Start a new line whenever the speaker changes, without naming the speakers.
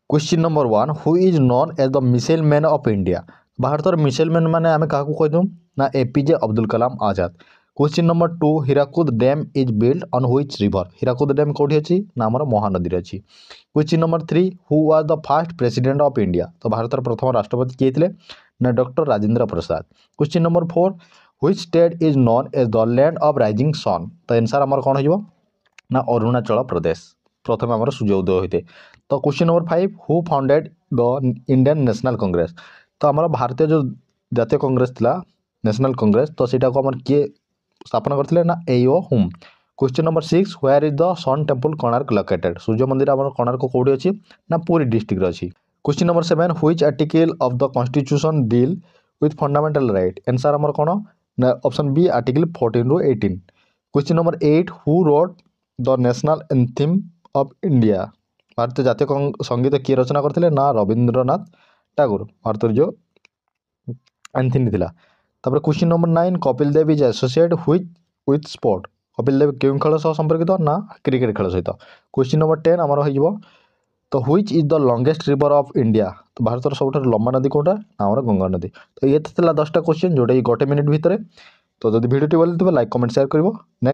Question number 1 who is known as the missile man of India. भारतर missile man माने आमे काहाकू कहिदु ना APJ Abdul Kalam Azad. Question number 2 Hirakud dam is build on which river. Hirakud dam कोठी अछि ना हमर महानदी रे अछि। Question number 3 who was the first president of India. तो भारतर प्रथम राष्ट्रपति किए थिले ना doctor Rajendra Prasad. Question number 4 which state is known as the land of rising sun. तो आंसर हमर कोन होइबो ना अरुणाचल प्रदेश प्रथम आमर सूर्य उदय होते। तो question number 5 who founded the Indian national Congress. तो आमर भारतीय जो जातीय कांग्रेस थिला नेशनल कांग्रेस तो सेटा को आमर किए स्थापना करथिले ना एओ हुम। Question number 6 where is the sun temple Konark located. सूर्य मंदिर आमर कोणार्क कोठी अछि ना पुरी डिस्ट्रिक्ट रे अछि। Question number 7 which article of the constitution deal with fundamental right. Answer आमर कोन ना option B article 14 to 18। Question number 8 who wrote the national anthem of India. भारतीय जातीय संगीत किए रचना करथिले ना रविंद्रनाथ टागोर भारत जो एंथनी थिला। तापर question number 9 Kapil Dev is associate with sport. Kapil Dev केउं खेल सह संपर्कित ना क्रिकेट खेल सहित। क्वेश्चन नंबर 10 हमर होइबो तो which is the longest river of India. तो भारत सबठार लंबा नदी कोटा ना हमर गंगा नदी। तो ये थिला 10टा क्वेश्चन जोटा 1 मिनिट भितरे। तो जदि वीडियो टी भल लाइक कमेंट शेयर करिवो।